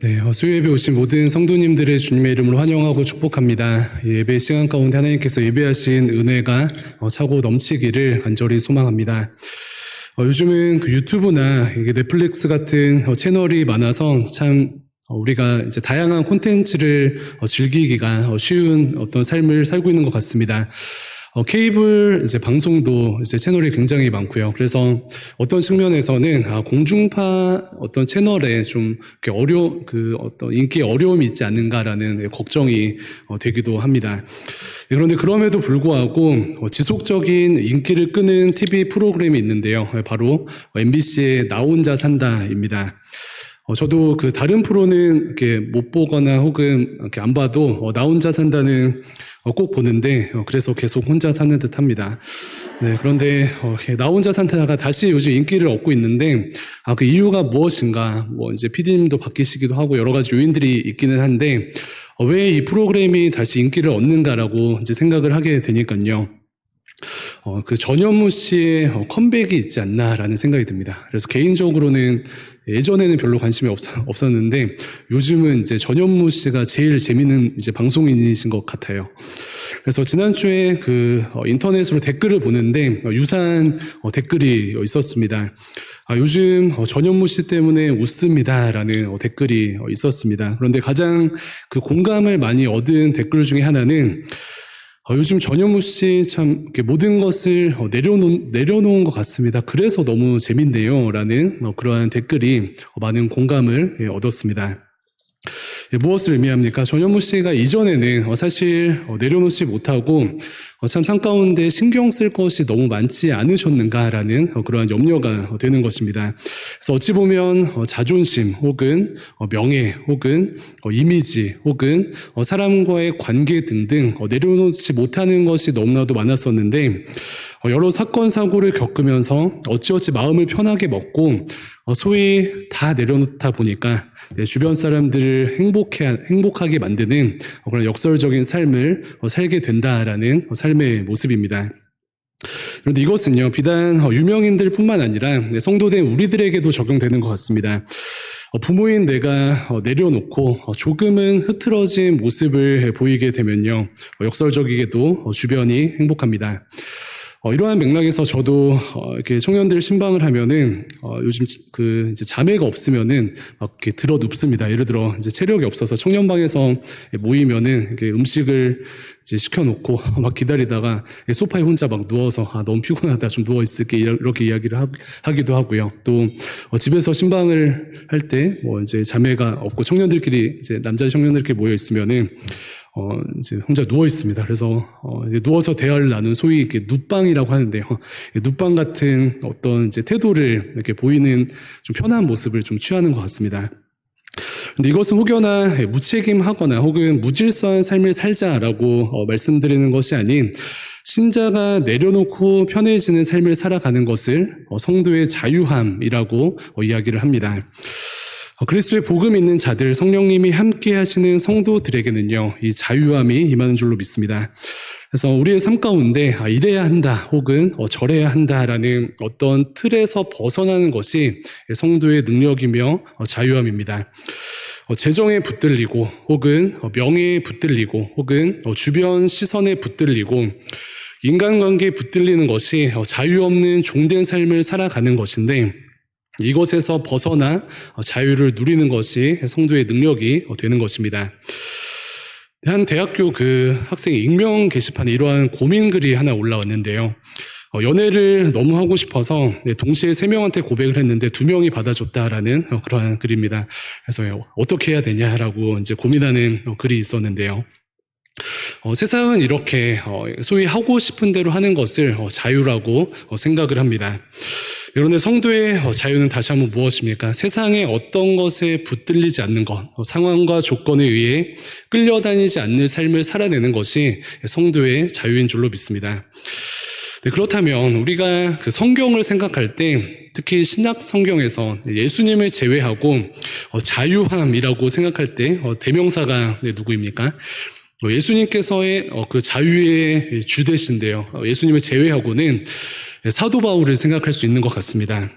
네, 수요예배 오신 모든 성도님들의 주님의 이름으로 환영하고 축복합니다. 예배 시간 가운데 하나님께서 예배하신 은혜가 차고 넘치기를 간절히 소망합니다. 요즘은 그 유튜브나 이게 넷플릭스 같은 채널이 많아서 참 우리가 이제 다양한 콘텐츠를 즐기기가 쉬운 어떤 삶을 살고 있는 것 같습니다. 케이블 이제 방송도 이제 채널이 굉장히 많고요. 그래서 어떤 측면에서는 공중파 어떤 채널에 좀 어떤 인기에 어려움이 있지 않는가라는 걱정이 되기도 합니다. 그런데 그럼에도 불구하고 지속적인 인기를 끄는 TV 프로그램이 있는데요. 바로 MBC의 나 혼자 산다입니다. 저도 그 다른 프로는 이렇게 못 보거나 혹은 이렇게 안 봐도 나 혼자 산다는 꼭 보는데 그래서 계속 혼자 사는 듯 합니다. 네, 그런데 나 혼자 산다가 다시 요즘 인기를 얻고 있는데 그 이유가 무엇인가? 뭐 이제 PD님도 바뀌시기도 하고 여러 가지 요인들이 있기는 한데 왜 이 프로그램이 다시 인기를 얻는가라고 이제 생각을 하게 되니까요. 그 전현무 씨의 컴백이 있지 않나라는 생각이 듭니다. 그래서 개인적으로는 예전에는 별로 관심이 없었는데 요즘은 이제 전현무 씨가 제일 재밌는 이제 방송인이신 것 같아요. 그래서 지난주에 그 인터넷으로 댓글을 보는데 유사한 댓글이 있었습니다. 요즘 전현무 씨 때문에 웃습니다라는 댓글이 있었습니다. 그런데 가장 그 공감을 많이 얻은 댓글 중에 하나는 요즘 전현무 씨 참 모든 것을 내려놓은 것 같습니다. 그래서 너무 재밌네요. 라는 그러한 댓글이 많은 공감을 얻었습니다. 무엇을 의미합니까? 전현무 씨가 이전에는 사실 내려놓지 못하고 참 삶 가운데 신경 쓸 것이 너무 많지 않으셨는가라는 그러한 염려가 되는 것입니다. 그래서 어찌 보면 자존심 혹은 명예 혹은 이미지 혹은 사람과의 관계 등등 내려놓지 못하는 것이 너무나도 많았었는데 여러 사건 사고를 겪으면서 어찌어찌 마음을 편하게 먹고 소위 다 내려놓다 보니까 주변 사람들을 행복하게 만드는 그런 역설적인 삶을 살게 된다라는 삶의 모습입니다. 그런데 이것은요, 비단 유명인들뿐만 아니라 성도된 우리들에게도 적용되는 것 같습니다. 부모인 내가 내려놓고 조금은 흐트러진 모습을 보이게 되면요, 역설적이게도 주변이 행복합니다. 이러한 맥락에서 저도 이렇게 청년들 신방을 하면은 요즘 그 이제 자매가 없으면은 막 이렇게 들어 눕습니다. 예를 들어 이제 체력이 없어서 청년방에서 모이면은 이렇게 음식을 이제 시켜놓고 막 기다리다가 소파에 혼자 막 누워서 너무 피곤하다 좀 누워 있을게 이렇게 이야기를 하기도 하고요. 또 집에서 신방을 할 때 뭐 이제 자매가 없고 청년들끼리 이제 남자 청년들끼리 모여 있으면은 이제 혼자 누워 있습니다. 그래서 누워서 대화를 나눈 소위 이렇게 눕방이라고 하는데요. 눕방 같은 어떤 이제 태도를 이렇게 보이는 좀 편한 모습을 좀 취하는 것 같습니다. 근데 이것은 혹여나 무책임하거나 혹은 무질서한 삶을 살자라고 말씀드리는 것이 아닌 신자가 내려놓고 편해지는 삶을 살아가는 것을 성도의 자유함이라고 이야기를 합니다. 그리스도의 복음 있는 자들, 성령님이 함께 하시는 성도들에게는요, 이 자유함이 임하는 줄로 믿습니다. 그래서 우리의 삶 가운데 이래야 한다 혹은 저래야 한다라는 어떤 틀에서 벗어나는 것이 성도의 능력이며 자유함입니다. 재정에 붙들리고 혹은 명예에 붙들리고 혹은 주변 시선에 붙들리고 인간관계에 붙들리는 것이 자유 없는 종된 삶을 살아가는 것인데 이것에서 벗어나 자유를 누리는 것이 성도의 능력이 되는 것입니다. 한 대학교 그 학생의 익명 게시판에 이러한 고민글이 하나 올라왔는데요. 연애를 너무 하고 싶어서 동시에 3명한테 고백을 했는데 2명이 받아줬다라는 그러한 글입니다. 그래서 어떻게 해야 되냐라고 이제 고민하는 글이 있었는데요. 세상은 이렇게 소위 하고 싶은 대로 하는 것을 자유라고 생각을 합니다. 그런데 성도의 자유는 다시 한번 무엇입니까? 세상의 어떤 것에 붙들리지 않는 것, 상황과 조건에 의해 끌려다니지 않는 삶을 살아내는 것이 성도의 자유인 줄로 믿습니다. 네, 그렇다면 우리가 그 성경을 생각할 때 특히 신약 성경에서 예수님을 제외하고 자유함이라고 생각할 때 대명사가 누구입니까? 예수님께서의 그 자유의 주 되신데요. 예수님을 제외하고는 사도 바울을 생각할 수 있는 것 같습니다.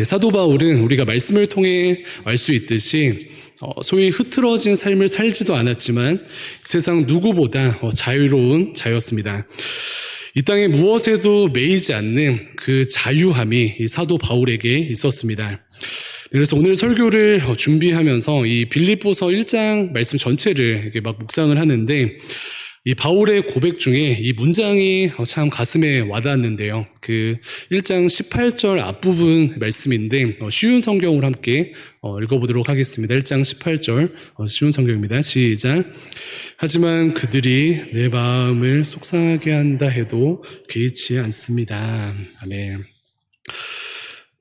사도 바울은 우리가 말씀을 통해 알 수 있듯이 소위 흐트러진 삶을 살지도 않았지만 세상 누구보다 자유로운 자였습니다. 이 땅에 무엇에도 매이지 않는 그 자유함이 이 사도 바울에게 있었습니다. 그래서 오늘 설교를 준비하면서 이 빌립보서 1장 말씀 전체를 이렇게 막 묵상을 하는데 이 바울의 고백 중에 이 문장이 참 가슴에 와닿았는데요. 그 1장 18절 앞부분 말씀인데 쉬운 성경으로 함께 읽어보도록 하겠습니다. 1장 18절 쉬운 성경입니다. 시작. 하지만 그들이 내 마음을 속상하게 한다 해도 개의치 않습니다. 아멘.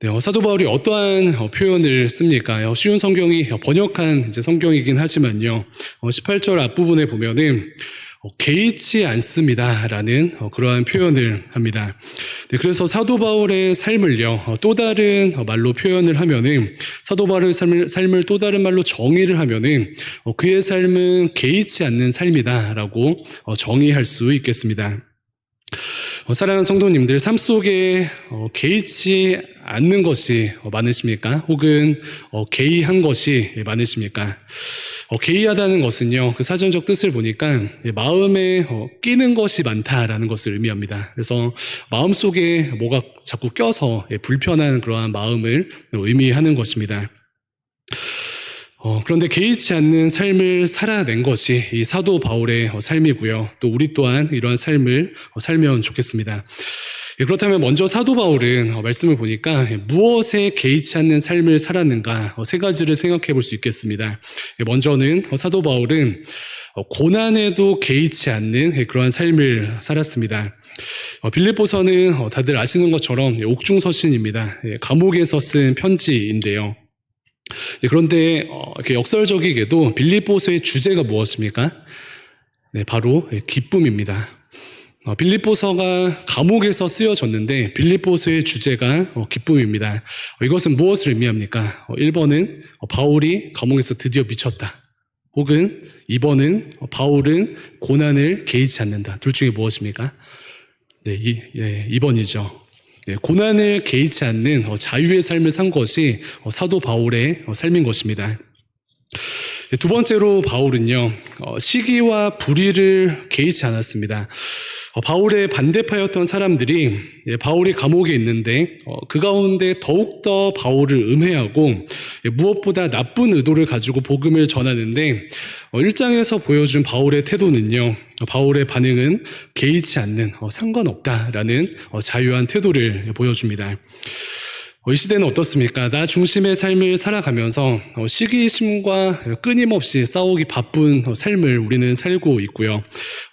네, 사도 바울이 어떠한 표현을 씁니까? 쉬운 성경이 번역한 이제 성경이긴 하지만요. 18절 앞부분에 보면은 개의치 않습니다라는 그러한 표현을 합니다. 네, 그래서 사도 바울의 삶을요 또 다른 말로 표현을 하면은 사도 바울의 삶을 또 다른 말로 정의를 하면은 그의 삶은 개의치 않는 삶이다라고 정의할 수 있겠습니다. 사랑하는 성도님들, 삶 속에 개의치 않는 것이 많으십니까? 혹은 개의한 것이 많으십니까? 개의하다는 것은요, 그 사전적 뜻을 보니까 마음에 끼는 것이 많다라는 것을 의미합니다. 그래서 마음 속에 뭐가 자꾸 껴서 불편한 그러한 마음을 의미하는 것입니다. 그런데 개의치 않는 삶을 살아낸 것이 이 사도 바울의 삶이고요. 또 우리 또한 이러한 삶을 살면 좋겠습니다. 그렇다면 먼저 사도 바울은 말씀을 보니까 무엇에 개의치 않는 삶을 살았는가 세 가지를 생각해 볼 수 있겠습니다. 먼저는 사도 바울은 고난에도 개의치 않는 그러한 삶을 살았습니다. 빌립보서는 다들 아시는 것처럼 옥중서신입니다. 감옥에서 쓴 편지인데요. 그런데 이렇게 역설적이게도 빌립보서의 주제가 무엇입니까? 네, 바로 기쁨입니다. 빌립보서가 감옥에서 쓰여졌는데 빌립보서의 주제가 기쁨입니다. 이것은 무엇을 의미합니까? 1번은 바울이 감옥에서 드디어 미쳤다. 혹은 2번은 바울은 고난을 개의치 않는다. 둘 중에 무엇입니까? 네, 2번이죠. 네, 고난을 개의치 않는 자유의 삶을 산 것이 사도 바울의 삶인 것입니다. 두 번째로 바울은요, 시기와 불의를 개의치 않았습니다. 바울의 반대파였던 사람들이 바울이 감옥에 있는데 그 가운데 더욱더 바울을 음해하고 무엇보다 나쁜 의도를 가지고 복음을 전하는데 1장에서 보여준 바울의 태도는요, 바울의 반응은 개의치 않는 상관없다라는 자유한 태도를 보여줍니다. 이 시대는 어떻습니까? 나 중심의 삶을 살아가면서 시기심과 끊임없이 싸우기 바쁜 삶을 우리는 살고 있고요.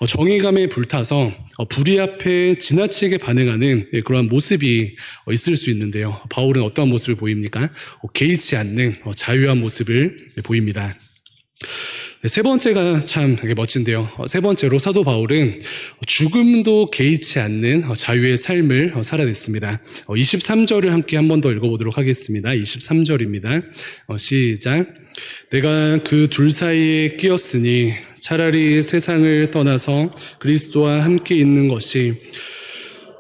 정의감에 불타서 불의 앞에 지나치게 반응하는 그런 모습이 있을 수 있는데요. 바울은 어떠한 모습을 보입니까? 개의치 않는 자유한 모습을 보입니다. 세 번째가 참 멋진데요. 세 번째로 사도 바울은 죽음도 개의치 않는 자유의 삶을 살아냈습니다. 23절을 함께 한 번 더 읽어보도록 하겠습니다. 23절입니다. 시작. 내가 그 둘 사이에 끼었으니 차라리 세상을 떠나서 그리스도와 함께 있는 것이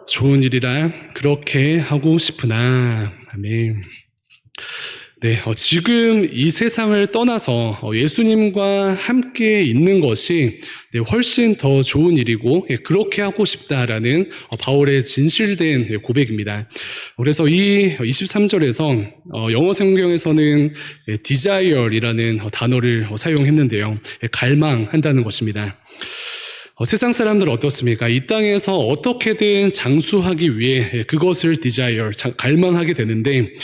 좋은 일이라 그렇게 하고 싶으나. 아멘. 네, 지금 이 세상을 떠나서 예수님과 함께 있는 것이 훨씬 더 좋은 일이고 그렇게 하고 싶다라는 바울의 진실된 고백입니다. 그래서 이 23절에서 영어 성경에서는 desire이라는 단어를 사용했는데요. 갈망한다는 것입니다. 세상 사람들 어떻습니까? 이 땅에서 어떻게든 장수하기 위해 그것을 desire, 갈망하게 되는데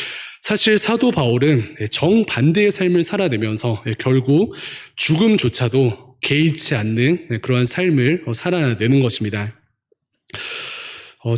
사실 사도 바울은 정반대의 삶을 살아내면서 결국 죽음조차도 개의치 않는 그러한 삶을 살아내는 것입니다.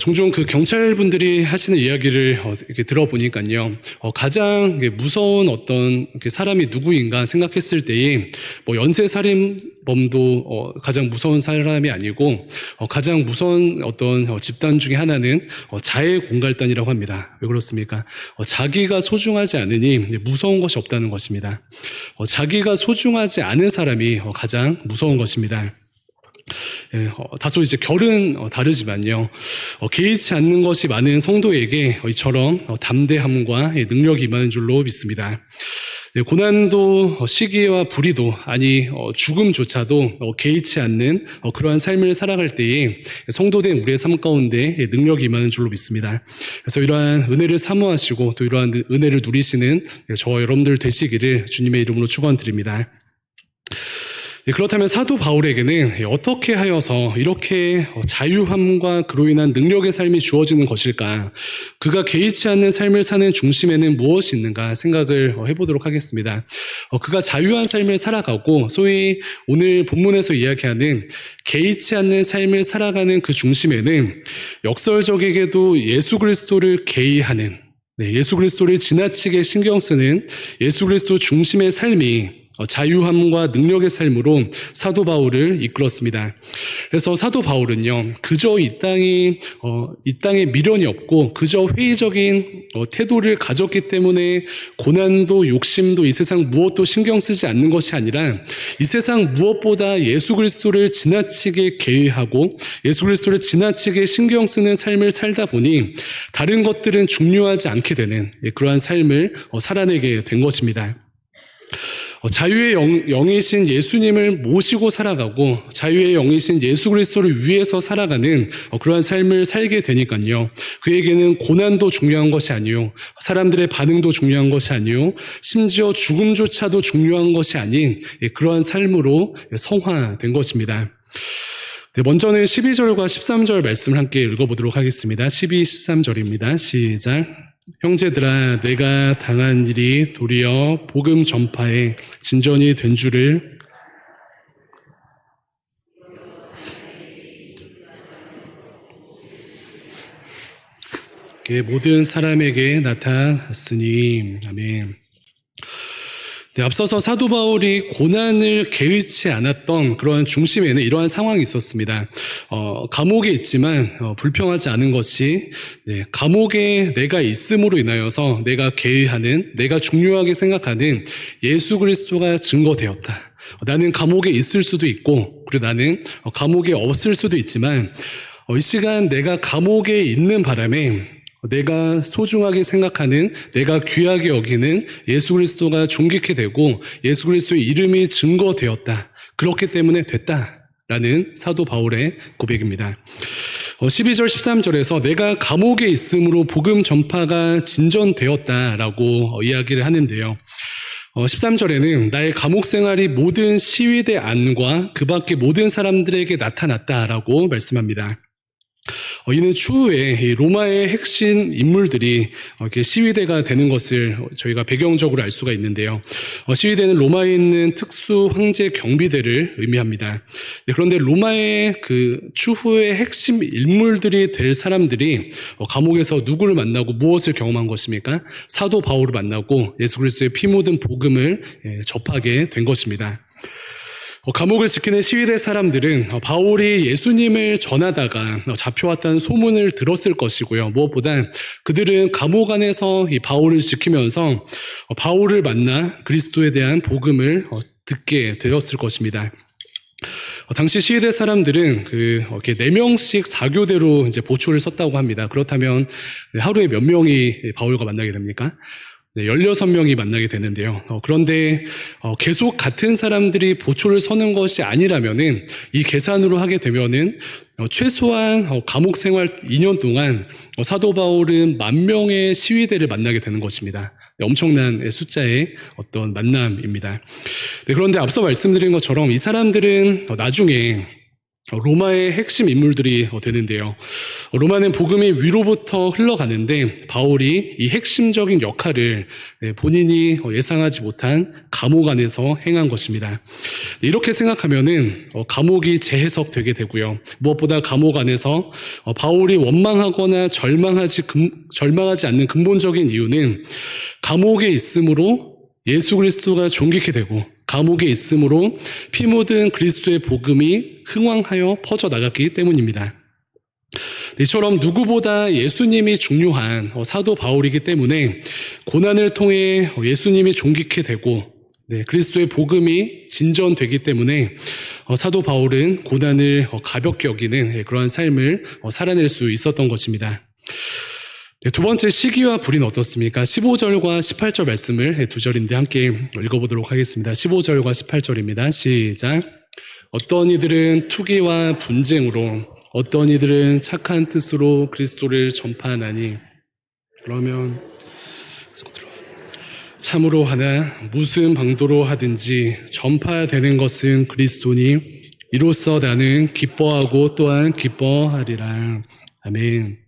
종종 그 경찰분들이 하시는 이야기를 이렇게 들어보니까요, 가장 무서운 어떤 사람이 누구인가 생각했을 때에 연쇄살인범도 가장 무서운 사람이 아니고 가장 무서운 어떤 집단 중에 하나는 자해공갈단이라고 합니다. 왜 그렇습니까? 자기가 소중하지 않으니 무서운 것이 없다는 것입니다. 자기가 소중하지 않은 사람이 가장 무서운 것입니다. 다소 이제 결은 다르지만요, 개의치 않는 것이 많은 성도에게 이처럼 담대함과 능력이 임하는 줄로 믿습니다. 네, 고난도 시기와 불의도 아니 죽음조차도 개의치 않는 그러한 삶을 살아갈 때에 성도된 우리의 삶 가운데 능력이 임하는 줄로 믿습니다. 그래서 이러한 은혜를 사모하시고 또 이러한 은혜를 누리시는 저와 여러분들 되시기를 주님의 이름으로 축원드립니다. 네, 그렇다면 사도 바울에게는 어떻게 하여서 이렇게 자유함과 그로 인한 능력의 삶이 주어지는 것일까? 그가 개의치 않는 삶을 사는 중심에는 무엇이 있는가 생각을 해보도록 하겠습니다. 그가 자유한 삶을 살아가고 소위 오늘 본문에서 이야기하는 개의치 않는 삶을 살아가는 그 중심에는 역설적이게도 예수 그리스도를 개의하는, 예수 그리스도를 지나치게 신경 쓰는 예수 그리스도 중심의 삶이 자유함과 능력의 삶으로 사도 바울을 이끌었습니다. 그래서 사도 바울은요, 그저 이 땅에 미련이 없고 그저 회의적인 태도를 가졌기 때문에 고난도 욕심도 이 세상 무엇도 신경 쓰지 않는 것이 아니라 이 세상 무엇보다 예수 그리스도를 지나치게 계획하고 예수 그리스도를 지나치게 신경 쓰는 삶을 살다 보니 다른 것들은 중요하지 않게 되는 그러한 삶을 살아내게 된 것입니다. 자유의 영이신 예수님을 모시고 살아가고 자유의 영이신 예수 그리스도를 위해서 살아가는 그러한 삶을 살게 되니까요. 그에게는 고난도 중요한 것이 아니요, 사람들의 반응도 중요한 것이 아니요, 심지어 죽음조차도 중요한 것이 아닌 그러한 삶으로 성화된 것입니다. 네, 먼저는 12절과 13절 말씀을 함께 읽어보도록 하겠습니다. 12, 13절입니다. 시작. 형제들아, 내가 당한 일이 도리어 복음 전파에 진전이 된 줄을 모든 사람에게 나타났으니. 아멘. 네, 앞서서 사도 바울이 고난을 개의치 않았던 그러한 중심에는 이러한 상황이 있었습니다. 감옥에 있지만 불평하지 않은 것이 감옥에 내가 있음으로 인하여서 내가 개의하는, 내가 중요하게 생각하는 예수 그리스도가 증거되었다. 나는 감옥에 있을 수도 있고 그리고 나는 감옥에 없을 수도 있지만 이 시간 내가 감옥에 있는 바람에 내가 소중하게 생각하는, 내가 귀하게 여기는 예수 그리스도가 존귀케 되고 예수 그리스도의 이름이 증거되었다. 그렇기 때문에 됐다라는 사도 바울의 고백입니다. 12절 13절에서 내가 감옥에 있음으로 복음 전파가 진전되었다라고 이야기를 하는데요. 13절에는 나의 감옥 생활이 모든 시위대 안과 그 밖의 모든 사람들에게 나타났다라고 말씀합니다. 이는 추후에 로마의 핵심 인물들이 이렇게 시위대가 되는 것을 저희가 배경적으로 알 수가 있는데요. 시위대는 로마에 있는 특수 황제 경비대를 의미합니다. 그런데 로마의 그 추후의 핵심 인물들이 될 사람들이 감옥에서 누구를 만나고 무엇을 경험한 것입니까? 사도 바울을 만나고 예수 그리스도의 피 묻은 복음을 접하게 된 것입니다. 감옥을 지키는 시위대 사람들은 바울이 예수님을 전하다가 잡혀왔다는 소문을 들었을 것이고요. 무엇보다 그들은 감옥 안에서 이 바울을 지키면서 바울을 만나 그리스도에 대한 복음을 듣게 되었을 것입니다. 당시 시위대 사람들은 이렇게 4명씩 4교대로 이제 보초를 섰다고 합니다. 그렇다면 하루에 몇 명이 바울과 만나게 됩니까? 16명이 만나게 되는데요. 그런데 계속 같은 사람들이 보초를 서는 것이 아니라면은 이 계산으로 하게 되면은 최소한 감옥 생활 2년 동안 사도 바울은 10,000명의 시위대를 만나게 되는 것입니다. 엄청난 숫자의 어떤 만남입니다. 그런데 앞서 말씀드린 것처럼 이 사람들은 나중에 로마의 핵심 인물들이 되는데요. 로마는 복음이 위로부터 흘러가는데 바울이 이 핵심적인 역할을 본인이 예상하지 못한 감옥 안에서 행한 것입니다. 이렇게 생각하면은 감옥이 재해석되게 되고요. 무엇보다 감옥 안에서 바울이 원망하거나 절망하지 않는 근본적인 이유는 감옥에 있으므로 예수 그리스도가 존귀케 되고 감옥에 있으므로 피 묻은 그리스도의 복음이 흥왕하여 퍼져나갔기 때문입니다. 이처럼 누구보다 예수님이 중요한 사도 바울이기 때문에 고난을 통해 예수님이 존귀케 되고 그리스도의 복음이 진전되기 때문에 사도 바울은 고난을 가볍게 여기는 그러한 삶을 살아낼 수 있었던 것입니다. 네, 두 번째 시기와 불의는 어떻습니까? 15절과 18절 말씀을 두 절인데 함께 읽어보도록 하겠습니다. 15절과 18절입니다. 시작. 어떤 이들은 투기와 분쟁으로, 어떤 이들은 착한 뜻으로 그리스도를 전파하나니, 그러면 참으로 하나 무슨 방도로 하든지 전파되는 것은 그리스도니 이로써 나는 기뻐하고 또한 기뻐하리라. 아멘.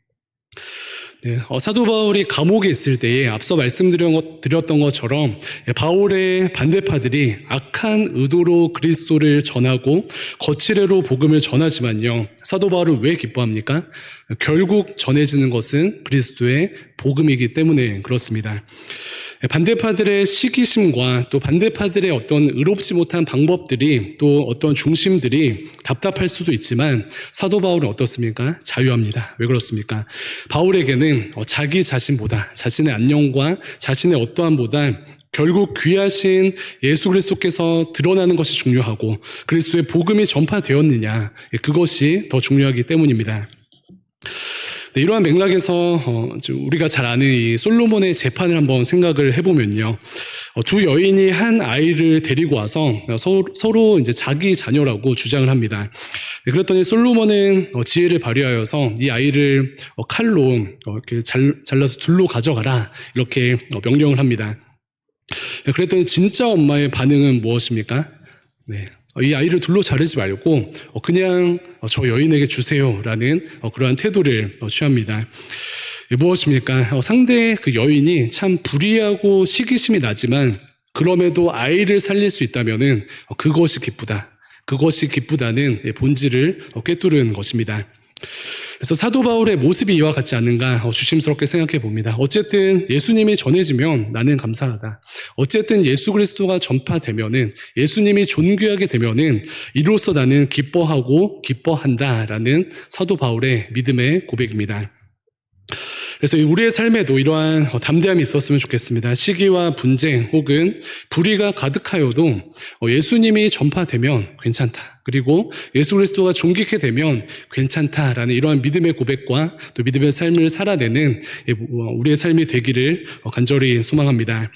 네, 사도 바울이 감옥에 있을 때에 앞서 말씀드렸던 것처럼 바울의 반대파들이 악한 의도로 그리스도를 전하고 거칠애로 복음을 전하지만요. 사도 바울은 왜 기뻐합니까? 결국 전해지는 것은 그리스도의 복음이기 때문에 그렇습니다. 반대파들의 시기심과 또 반대파들의 어떤 의롭지 못한 방법들이 또 어떤 중심들이 답답할 수도 있지만 사도 바울은 어떻습니까? 자유합니다. 왜 그렇습니까? 바울에게는 자기 자신보다 자신의 안녕과 자신의 어떠함보다 결국 귀하신 예수 그리스도께서 드러나는 것이 중요하고 그리스도의 복음이 전파되었느냐 그것이 더 중요하기 때문입니다. 네, 이러한 맥락에서 우리가 잘 아는 이 솔로몬의 재판을 한번 생각을 해보면요. 두 여인이 한 아이를 데리고 와서 서로 이제 자기 자녀라고 주장을 합니다. 네, 그랬더니 솔로몬은 지혜를 발휘하여서 이 아이를 칼로 이렇게 잘라서 둘로 가져가라 이렇게 명령을 합니다. 네, 그랬더니 진짜 엄마의 반응은 무엇입니까? 네. 이 아이를 둘로 자르지 말고 그냥 저 여인에게 주세요라는 그러한 태도를 취합니다. 무엇입니까? 상대 그 여인이 참 불의하고 시기심이 나지만 그럼에도 아이를 살릴 수 있다면은 그것이 기쁘다. 그것이 기쁘다는 본질을 꿰뚫은 것입니다. 그래서 사도 바울의 모습이 이와 같지 않는가 주심스럽게 생각해 봅니다. 어쨌든 예수님이 전해지면 나는 감사하다. 어쨌든 예수 그리스도가 전파되면은 예수님이 존귀하게 되면은 이로써 나는 기뻐하고 기뻐한다라는 사도 바울의 믿음의 고백입니다. 그래서 우리의 삶에도 이러한 담대함이 있었으면 좋겠습니다. 시기와 분쟁 혹은 불의가 가득하여도 예수님이 전파되면 괜찮다. 그리고 예수 그리스도가 존귀케 되면 괜찮다라는 이러한 믿음의 고백과 또 믿음의 삶을 살아내는 우리의 삶이 되기를 간절히 소망합니다.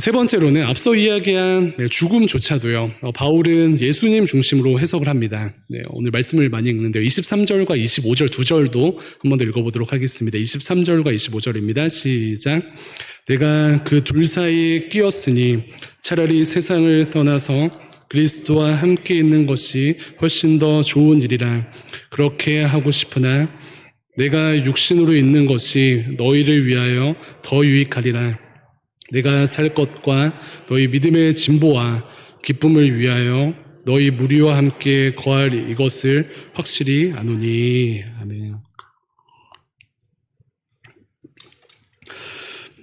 세 번째로는 앞서 이야기한 죽음조차도요. 바울은 예수님 중심으로 해석을 합니다. 네, 오늘 말씀을 많이 읽는데요. 23절과 25절 두 절도 한 번 더 읽어보도록 하겠습니다. 23절과 25절입니다. 시작. 내가 그 둘 사이에 끼었으니 차라리 세상을 떠나서 그리스도와 함께 있는 것이 훨씬 더 좋은 일이라. 그렇게 하고 싶으나 내가 육신으로 있는 것이 너희를 위하여 더 유익하리라. 내가 살 것과 너희 믿음의 진보와 기쁨을 위하여 너희 무리와 함께 거할 이것을 확실히 아노니. 아멘.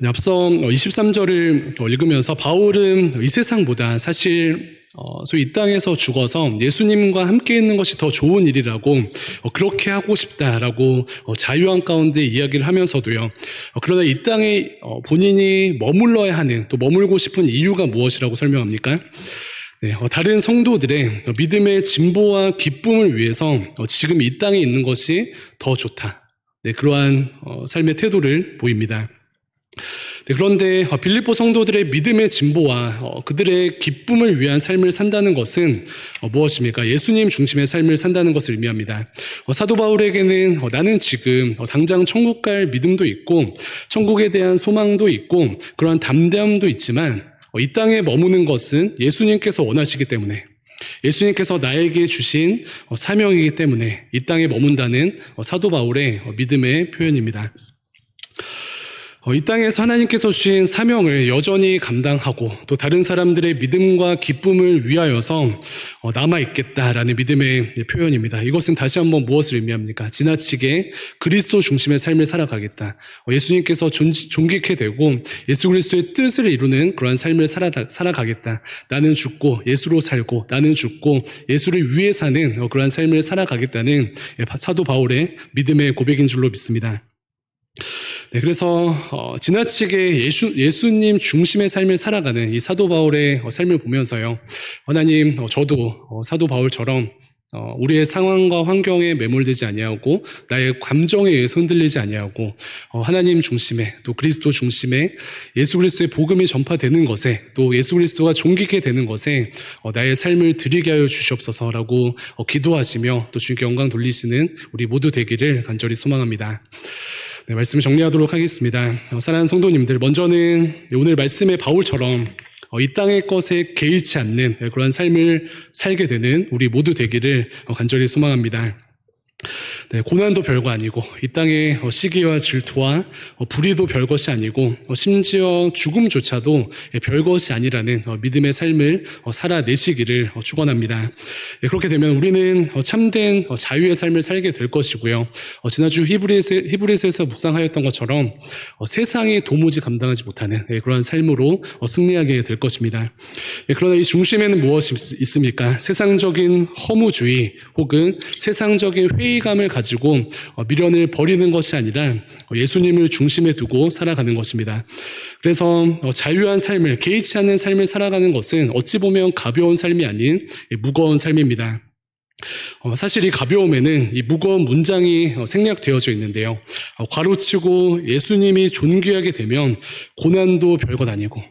앞서 23절을 읽으면서 바울은 이 세상보다 사실 소위 이 땅에서 죽어서 예수님과 함께 있는 것이 더 좋은 일이라고 그렇게 하고 싶다라고 자유함 가운데 이야기를 하면서도요. 그러나 이 땅에 본인이 머물러야 하는 또 머물고 싶은 이유가 무엇이라고 설명합니까? 네, 다른 성도들의 믿음의 진보와 기쁨을 위해서 지금 이 땅에 있는 것이 더 좋다. 네, 그러한 삶의 태도를 보입니다. 네, 그런데 빌립보 성도들의 믿음의 진보와 그들의 기쁨을 위한 삶을 산다는 것은 무엇입니까? 예수님 중심의 삶을 산다는 것을 의미합니다. 사도 바울에게는 나는 지금 당장 천국 갈 믿음도 있고 천국에 대한 소망도 있고 그러한 담대함도 있지만 이 땅에 머무는 것은 예수님께서 원하시기 때문에 예수님께서 나에게 주신 사명이기 때문에 이 땅에 머문다는 사도 바울의 믿음의 표현입니다. 이 땅에서 하나님께서 주신 사명을 여전히 감당하고 또 다른 사람들의 믿음과 기쁨을 위하여서 남아있겠다라는 믿음의 표현입니다. 이것은 다시 한번 무엇을 의미합니까? 지나치게 그리스도 중심의 삶을 살아가겠다. 예수님께서 존귀케 되고 예수 그리스도의 뜻을 이루는 그러한 삶을 살아가겠다. 나는 죽고 예수로 살고 나는 죽고 예수를 위해 사는 그러한 삶을 살아가겠다는 사도 바울의 믿음의 고백인 줄로 믿습니다. 네, 그래서 지나치게 예수님 중심의 삶을 살아가는 이 사도 바울의 삶을 보면서요. 하나님, 저도 사도 바울처럼 우리의 상황과 환경에 매몰되지 아니하고 나의 감정에 의해서 흔들리지 아니하고 하나님 중심에 또 그리스도 중심에 예수 그리스도의 복음이 전파되는 것에 또 예수 그리스도가 존귀케 되는 것에 나의 삶을 드리게 하여 주시옵소서라고 기도하시며 또 주님께 영광 돌리시는 우리 모두 되기를 간절히 소망합니다. 네, 말씀을 정리하도록 하겠습니다. 사랑하는 성도님들, 먼저는 오늘 말씀의 바울처럼 이 땅의 것에 개의치 않는 그런 삶을 살게 되는 우리 모두 되기를 간절히 소망합니다. 네, 고난도 별거 아니고 이 땅의 시기와 질투와 불의도 별것이 아니고 심지어 죽음조차도 별것이 아니라는 믿음의 삶을 살아내시기를 축원합니다. 네, 그렇게 되면 우리는 참된 자유의 삶을 살게 될 것이고요. 지난주 히브리서에서 묵상하였던 것처럼 세상이 도무지 감당하지 못하는 그런 삶으로 승리하게 될 것입니다. 그러나 이 중심에는 무엇이 있습니까? 세상적인 허무주의 혹은 세상적인 회의감을 가지고 미련을 버리는 것이 아니라 예수님을 중심에 두고 살아가는 것입니다. 그래서 자유한 삶을, 개의치 않는 삶을 살아가는 것은 어찌 보면 가벼운 삶이 아닌 무거운 삶입니다. 사실 이 가벼움에는 이 무거운 문장이 생략되어져 있는데요. 괄호치고 예수님이 존귀하게 되면 고난도 별것 아니고,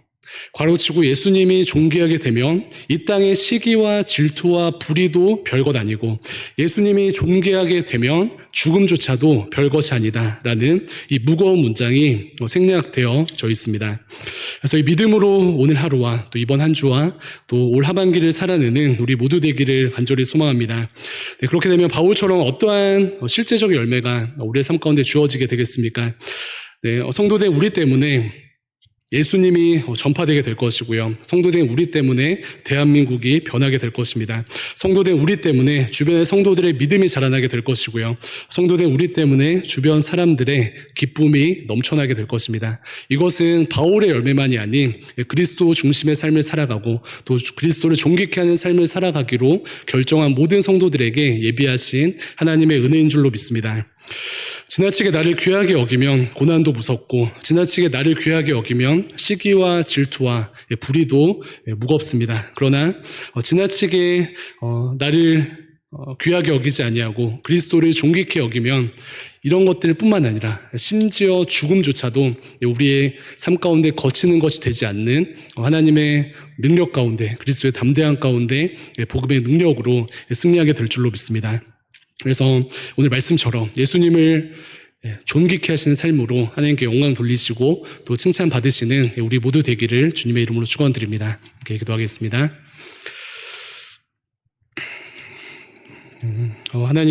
괄호치고 예수님이 존귀하게 되면 이 땅의 시기와 질투와 불의도 별것 아니고, 예수님이 존귀하게 되면 죽음조차도 별것이 아니다라는 이 무거운 문장이 생략되어져 있습니다. 그래서 이 믿음으로 오늘 하루와 또 이번 한 주와 또 올 하반기를 살아내는 우리 모두 되기를 간절히 소망합니다. 네, 그렇게 되면 바울처럼 어떠한 실제적 열매가 우리의 삶 가운데 주어지게 되겠습니까? 네, 성도된 우리 때문에 예수님이 전파되게 될 것이고요. 성도된 우리 때문에 대한민국이 변하게 될 것입니다. 성도된 우리 때문에 주변의 성도들의 믿음이 자라나게 될 것이고요. 성도된 우리 때문에 주변 사람들의 기쁨이 넘쳐나게 될 것입니다. 이것은 바울의 열매만이 아닌 그리스도 중심의 삶을 살아가고 또 그리스도를 존귀케 하는 삶을 살아가기로 결정한 모든 성도들에게 예비하신 하나님의 은혜인 줄로 믿습니다. 지나치게 나를 귀하게 여기면 고난도 무섭고, 지나치게 나를 귀하게 여기면 시기와 질투와 불의도 무겁습니다. 그러나 지나치게 나를 귀하게 여기지 아니하고 그리스도를 존귀케 여기면 이런 것들뿐만 아니라 심지어 죽음조차도 우리의 삶 가운데 거치는 것이 되지 않는 하나님의 능력 가운데, 그리스도의 담대함 가운데 복음의 능력으로 승리하게 될 줄로 믿습니다. 그래서 오늘 말씀처럼 예수님을 존귀케 하시는 삶으로 하나님께 영광 돌리시고 또 칭찬 받으시는 우리 모두 되기를 주님의 이름으로 축원드립니다. 이렇게 기도하겠습니다. 하나님